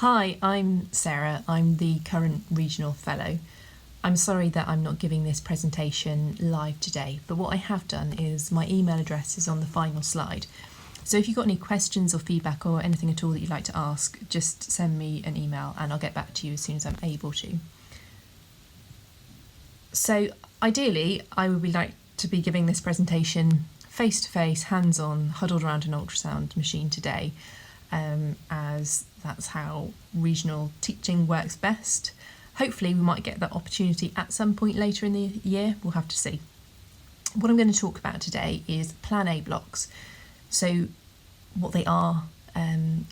Hi, I'm Sarah. I'm the current regional fellow. I'm sorry that I'm not giving this presentation live today, but what I have done is my email address is on the final slide. So if you've got any questions or feedback or anything at all that you'd like to ask, just send me an email and I'll get back to you as soon as I'm able to. So ideally, I would like to be giving this presentation face-to-face, hands-on, huddled around an ultrasound machine today, as that's how regional teaching works best. Hopefully we might get that opportunity at some point later in the year, we'll have to see. What I'm going to talk about today is Plan A blocks. So what they are,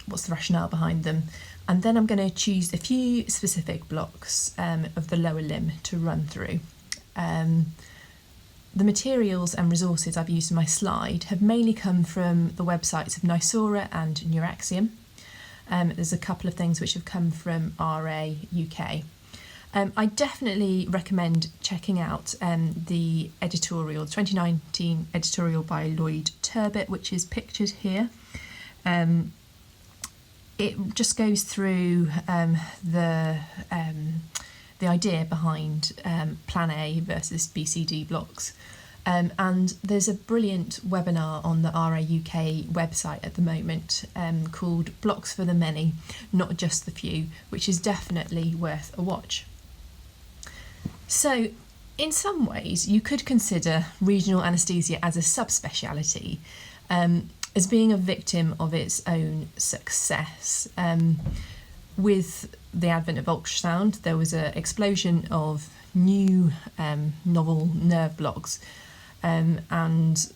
what's the rationale behind them, and then I'm going to choose a few specific blocks of the lower limb to run through. The materials and resources I've used in my slide have mainly come from the websites of Nysora and Neuraxiom. There's a couple of things which have come from RA UK. I definitely recommend checking out the editorial, 2019 editorial by Lloyd Turbot, which is pictured here. It just goes through the idea behind Plan A versus BCD blocks. And there's a brilliant webinar on the RA UK website at the moment called Blocks for the Many, Not Just the Few, which is definitely worth a watch. So in some ways you could consider regional anaesthesia as a subspeciality, as being a victim of its own success. With the advent of ultrasound, there was an explosion of new novel nerve blocks, and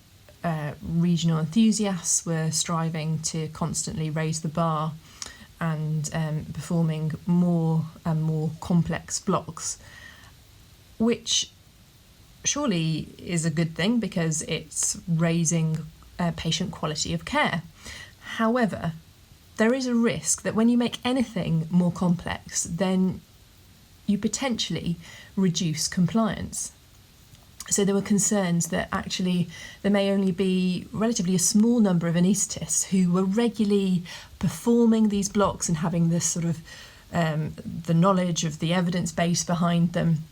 regional enthusiasts were striving to constantly raise the bar and performing more and more complex blocks, which surely is a good thing because it's raising patient quality of care. However, there is a risk that when you make anything more complex, then you potentially reduce compliance. So there were concerns that actually there may only be relatively a small number of anaesthetists who were regularly performing these blocks and having this sort of the knowledge of the evidence base behind them.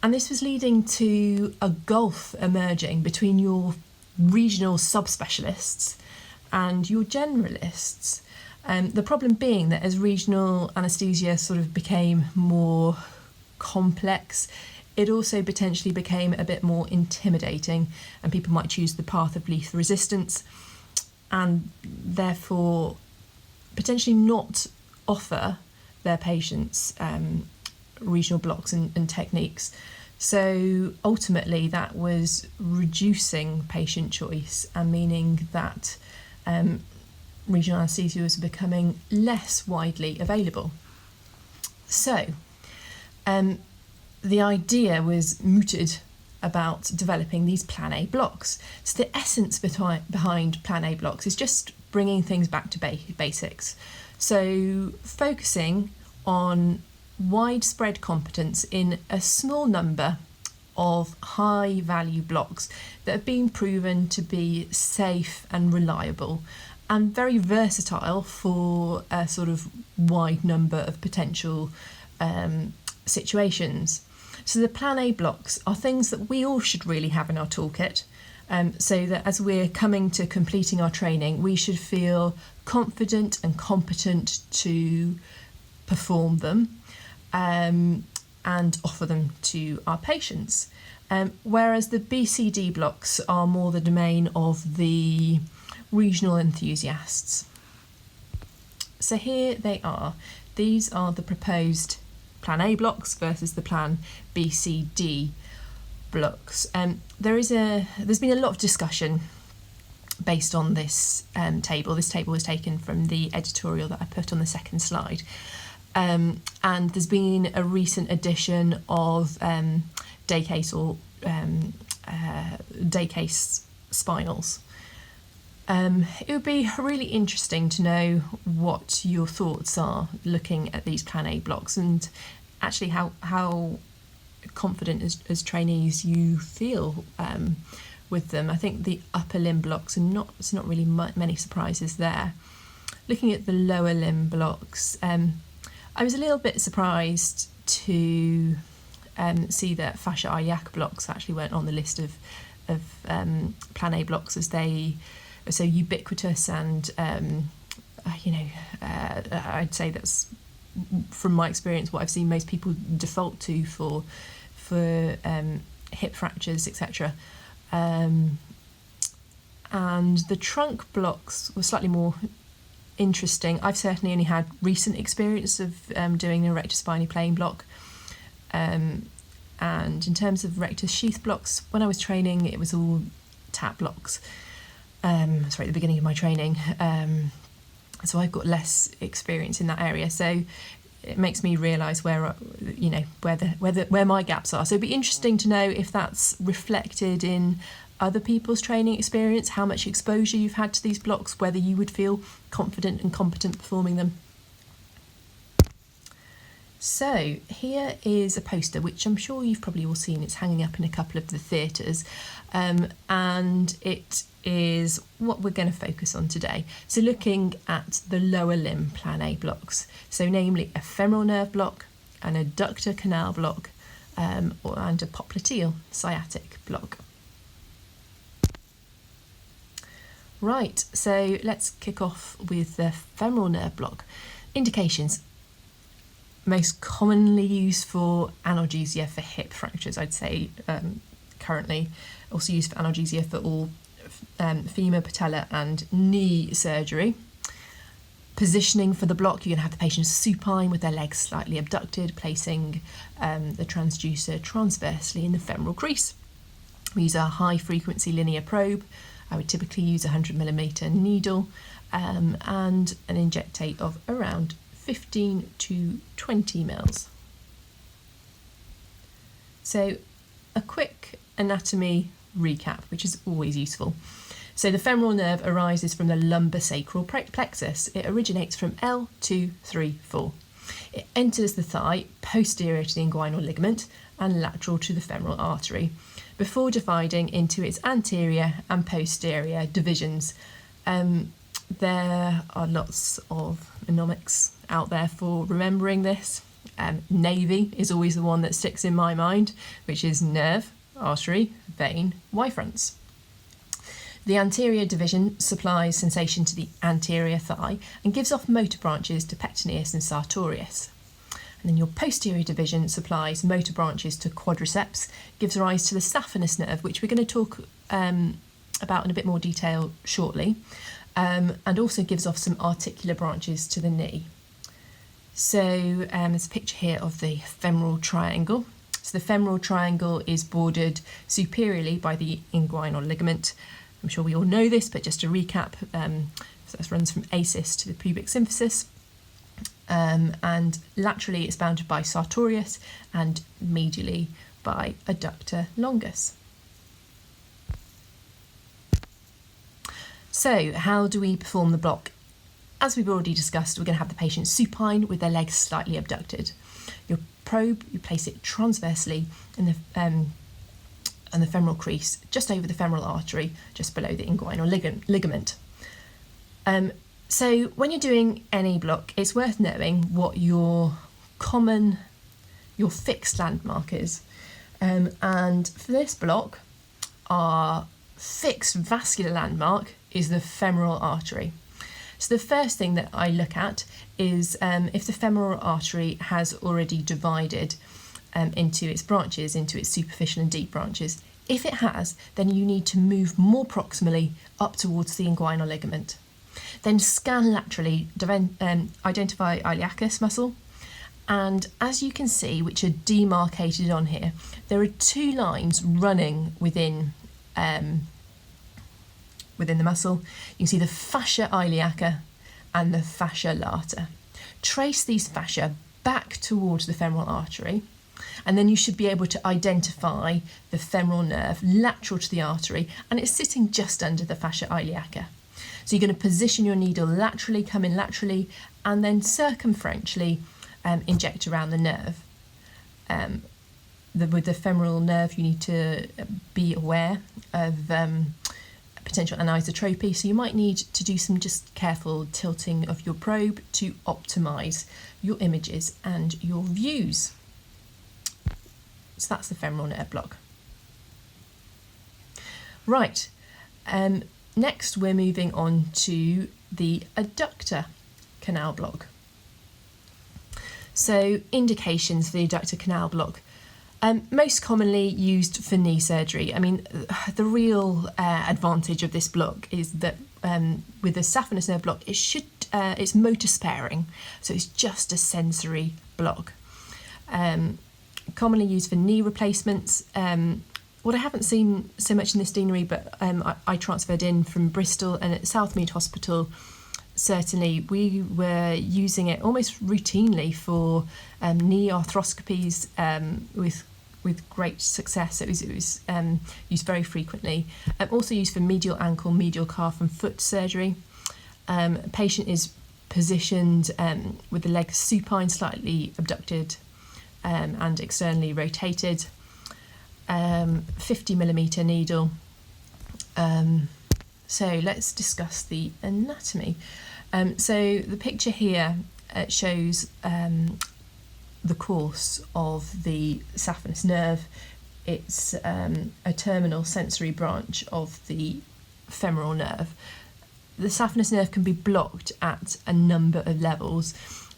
And this was leading to a gulf emerging between your regional subspecialists and your generalists. The problem being that as regional anaesthesia sort of became more complex, it also potentially became a bit more intimidating, and people might choose the path of least resistance and therefore potentially not offer their patients regional blocks and techniques. So ultimately that was reducing patient choice and meaning that regional anaesthesia was becoming less widely available. So the idea was mooted about developing these Plan A blocks. So the essence behind Plan A blocks is just bringing things back to basics. So focusing on widespread competence in a small number of high value blocks that have been proven to be safe and reliable and very versatile for a sort of wide number of potential situations. So the Plan A blocks are things that we all should really have in our toolkit, so that as we're coming to completing our training, we should feel confident and competent to perform them and offer them to our patients. Whereas the BCD blocks are more the domain of the regional enthusiasts. So here they are. These are the proposed Plan A blocks versus the Plan BCD blocks. There's been a lot of discussion based on this table. This table was taken from the editorial that I put on the second slide. And there's been a recent edition of Daycase or Daycase spinals. It would be really interesting to know what your thoughts are looking at these Plan A blocks and actually how confident as trainees you feel with them. I think the upper limb blocks it's not really many surprises there. Looking at the lower limb blocks, I was a little bit surprised to see that fascia iliaca blocks actually weren't on the list of Plan A blocks, as they are so ubiquitous and I'd say that's, from my experience, what I've seen most people default to for hip fractures, etc. And the trunk blocks were slightly more interesting. I've certainly only had recent experience of doing a rectus spinae plane block. And in terms of rectus sheath blocks, when I was training, it was all tap blocks. At the beginning of my training. So I've got less experience in that area. So it makes me realise where my gaps are. So it'd be interesting to know if that's reflected in other people's training experience, how much exposure you've had to these blocks, whether you would feel confident and competent performing them. So here is a poster, which I'm sure you've probably all seen. It's hanging up in a couple of the theatres, and it is what we're going to focus on today. So looking at the lower limb Plan A blocks, so namely a femoral nerve block, an adductor canal block, and a popliteal sciatic block. Right, so let's kick off with the femoral nerve block. Indications. Most commonly used for analgesia for hip fractures, I'd say, currently. Also used for analgesia for all femur, patella and knee surgery. Positioning for the block, you're going to have the patient supine with their legs slightly abducted, placing the transducer transversely in the femoral crease. We use a high frequency linear probe. I would typically use a 100mm needle and an injectate of around 15 to 20 mils. So a quick anatomy recap, which is always useful. So the femoral nerve arises from the lumbosacral plexus. It originates from L234. It enters the thigh posterior to the inguinal ligament and lateral to the femoral artery, before dividing into its anterior and posterior divisions. There are lots of mnemonics out there for remembering this. Navy is always the one that sticks in my mind, which is nerve, artery, vein, Y-fronts. The anterior division supplies sensation to the anterior thigh and gives off motor branches to pectineus and sartorius. And then your posterior division supplies motor branches to quadriceps, gives rise to the saphenous nerve, which we're going to talk about in a bit more detail shortly, and also gives off some articular branches to the knee. So there's a picture here of the femoral triangle. So the femoral triangle is bordered superiorly by the inguinal ligament. I'm sure we all know this, but just to recap, so this runs from ACIS to the pubic symphysis, and laterally it's bounded by sartorius and medially by adductor longus. So how do we perform the block? As we've already discussed, we're going to have the patient supine with their legs slightly abducted. Your probe, you place it transversely in the femoral crease, just over the femoral artery, just below the inguinal ligament. So when you're doing any block, it's worth knowing what your fixed landmark is. And for this block, our fixed vascular landmark is the femoral artery. So the first thing that I look at is if the femoral artery has already divided into its branches, into its superficial and deep branches. If it has, then you need to move more proximally up towards the inguinal ligament. Then scan laterally, identify iliacus muscle, and as you can see, which are demarcated on here, there are two lines running within the muscle. You can see the fascia iliaca and the fascia lata. Trace these fascia back towards the femoral artery, and then you should be able to identify the femoral nerve lateral to the artery, and it's sitting just under the fascia iliaca. So you're going to position your needle laterally, come in laterally, and then circumferentially inject around the nerve. With the femoral nerve, you need to be aware of potential anisotropy, so you might need to do some just careful tilting of your probe to optimise your images and your views. So that's the femoral nerve block. Right, next we're moving on to the adductor canal block. So indications for the adductor canal block. Most commonly used for knee surgery. I mean, the real advantage of this block is that with the saphenous nerve block, it's motor sparing, so it's just a sensory block. Commonly used for knee replacements. What I haven't seen so much in this deanery, but I transferred in from Bristol, and at Southmead Hospital, certainly we were using it almost routinely for knee arthroscopies with great success. It was used very frequently. Also used for medial ankle, medial calf and foot surgery. A patient is positioned with the leg supine, slightly abducted and externally rotated. 50mm needle. So let's discuss the anatomy. So the picture here shows the course of the saphenous nerve. It's a terminal sensory branch of the femoral nerve. The saphenous nerve can be blocked at a number of levels,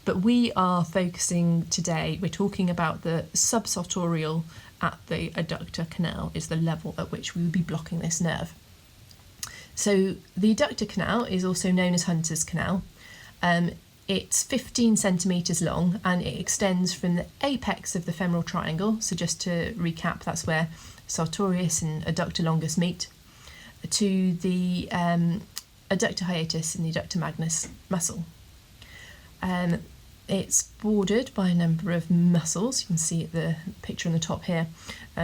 but we are focusing today, we're talking about the subsartorial at the adductor canal is the level at which we would be blocking this nerve. So the adductor canal is also known as Hunter's canal. It's 15 centimetres long and it extends from the apex of the femoral triangle. So just to recap, that's where sartorius and adductor longus meet, to the adductor hiatus and the adductor magnus muscle. It's bordered by a number of muscles. You can see the picture on the top here.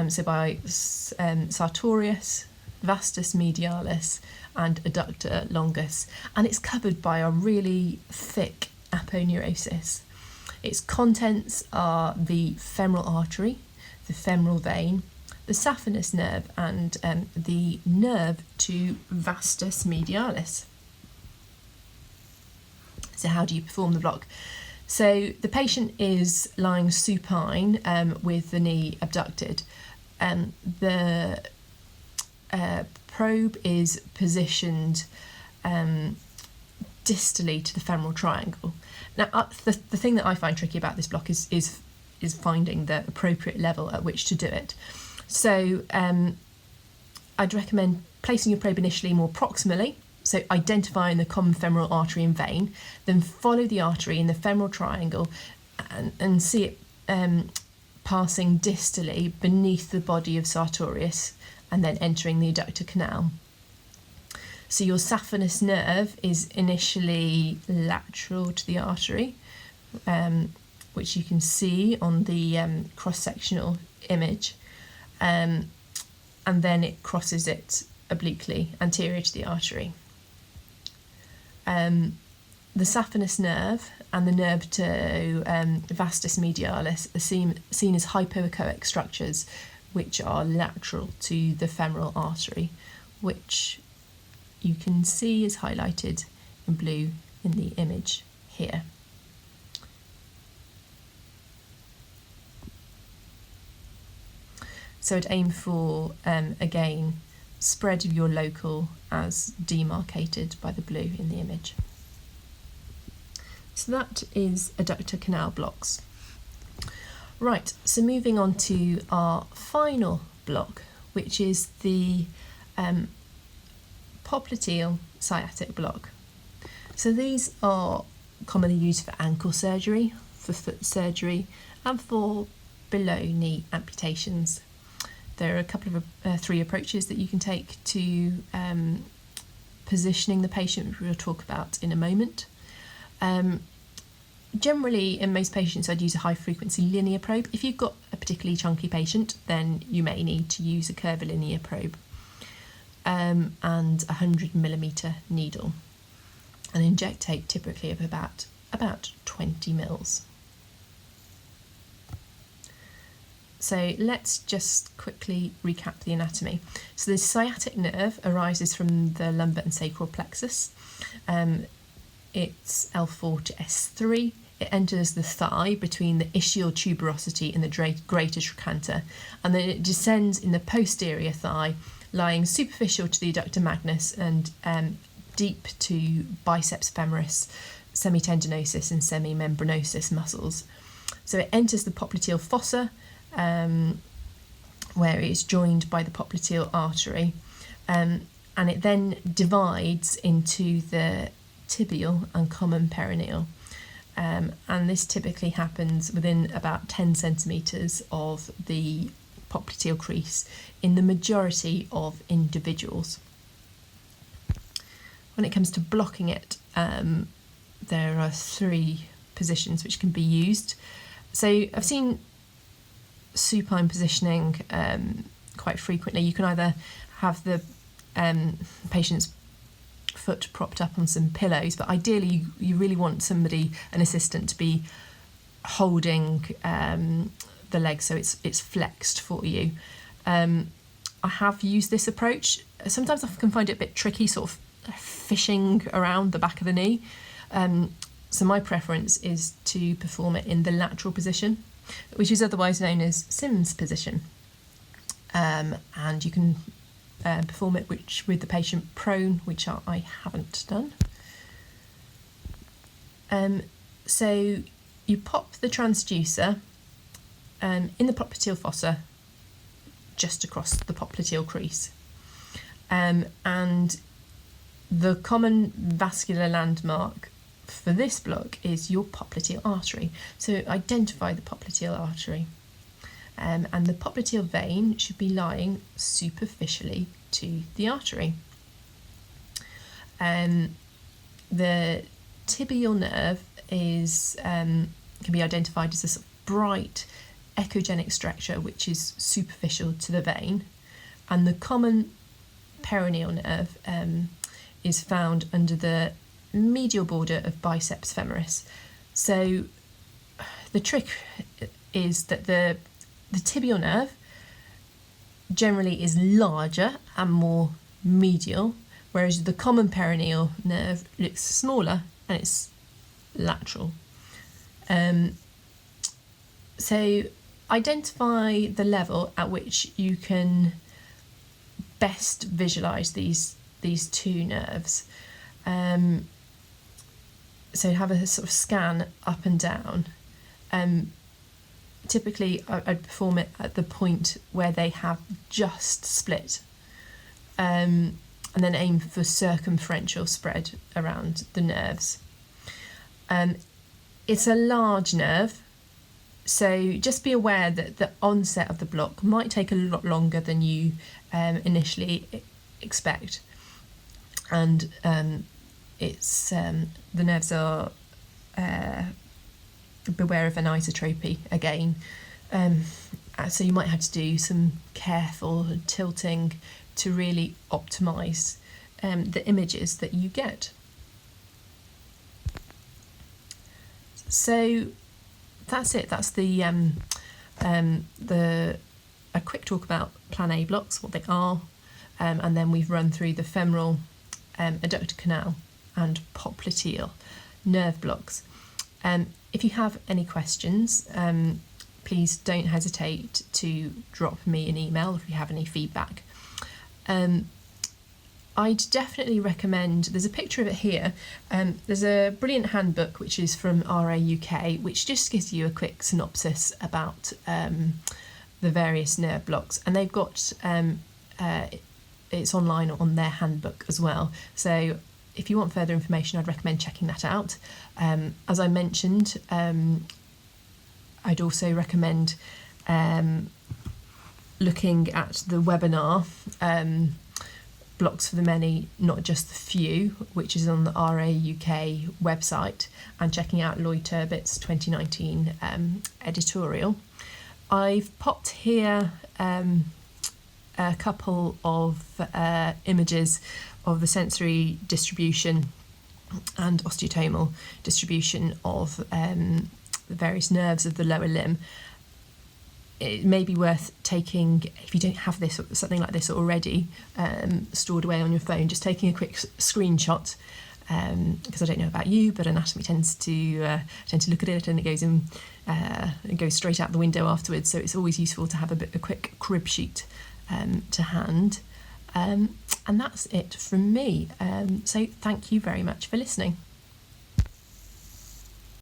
So by sartorius, vastus medialis and adductor longus, and it's covered by a really thick aponeurosis. Its contents are the femoral artery, the femoral vein, the saphenous nerve and the nerve to vastus medialis. So how do you perform the block? So the patient is lying supine with the knee abducted. The probe is positioned distally to the femoral triangle. Now, the thing that I find tricky about this block is finding the appropriate level at which to do it. So I'd recommend placing your probe initially more proximally, so identifying the common femoral artery and vein, then follow the artery in the femoral triangle and see it passing distally beneath the body of sartorius and then entering the adductor canal. So your saphenous nerve is initially lateral to the artery, which you can see on the cross-sectional image, and then it crosses it obliquely anterior to the artery. The saphenous nerve and the nerve to vastus medialis are seen as hypoechoic structures, which are lateral to the femoral artery, which you can see is highlighted in blue in the image here. So I'd aim for, again, spread of your local as demarcated by the blue in the image. So that is adductor canal blocks. Right, so moving on to our final block, which is the popliteal sciatic block. So these are commonly used for ankle surgery, for foot surgery, and for below knee amputations. There are a couple of three approaches that you can take to positioning the patient, which we'll talk about in a moment. Generally, in most patients, I'd use a high-frequency linear probe. If you've got a particularly chunky patient, then you may need to use a curvilinear probe and a 100mm needle. An injectate typically of about 20 mils. So let's just quickly recap the anatomy. So the sciatic nerve arises from the lumbar and sacral plexus. It's L4 to S3. It enters the thigh between the ischial tuberosity and the greater trochanter, and then it descends in the posterior thigh, lying superficial to the adductor magnus and deep to biceps femoris, semitendinosus and semimembranosus muscles. So it enters the popliteal fossa, where it is joined by the popliteal artery, and it then divides into the tibial and common perineal. And this typically happens within about 10 centimetres of the popliteal crease in the majority of individuals. When it comes to blocking it, there are 3 positions which can be used. So I've seen supine positioning quite frequently. You can either have the patient's foot propped up on some pillows, but ideally you really want somebody, an assistant, to be holding the leg so it's flexed for you. I have used this approach. Sometimes I can find it a bit tricky, sort of fishing around the back of the knee. So my preference is to perform it in the lateral position, which is otherwise known as Sims position. And you can perform it with the patient prone, which I haven't done. So you pop the transducer in the popliteal fossa, just across the popliteal crease. And the common vascular landmark for this block is your popliteal artery. So identify the popliteal artery. And the popliteal vein should be lying superficially to the artery. The tibial nerve is can be identified as a sort of bright echogenic structure which is superficial to the vein, and the common perineal nerve is found under the medial border of biceps femoris. So the trick is that the tibial nerve generally is larger and more medial, whereas the common perineal nerve looks smaller and it's lateral. So identify the level at which you can best visualise these 2 nerves. So have a sort of scan up and down. Typically I'd perform it at the point where they have just split, and then aim for circumferential spread around the nerves. It's a large nerve, so just be aware that the onset of the block might take a lot longer than you initially expect, and it's the nerves are beware of anisotropy again, so you might have to do some careful tilting to really optimise the images that you get. So that's it. That's the a quick talk about Plan A blocks, what they are, and then we've run through the femoral, adductor canal and popliteal nerve blocks. If you have any questions, please don't hesitate to drop me an email if you have any feedback. I'd definitely recommend, there's a picture of it here, there's a brilliant handbook which is from RA UK, which just gives you a quick synopsis about the various nerve blocks, and they've got it's online on their handbook as well. So if you want further information, I'd recommend checking that out. As I mentioned, I'd also recommend looking at the webinar, Blocks for the Many, Not Just the Few, which is on the RA UK website, and checking out Lloyd Turbot's 2019 editorial. I've popped here a couple of images of the sensory distribution and osteotomal distribution of the various nerves of the lower limb. it may be worth taking, if you don't have this something like this already stored away on your phone, just taking a quick screenshot, because I don't know about you, but Anatomy tends to look at it and it goes straight out the window afterwards. So it's always useful to have a quick crib sheet to hand. And that's it from me. So thank you very much for listening.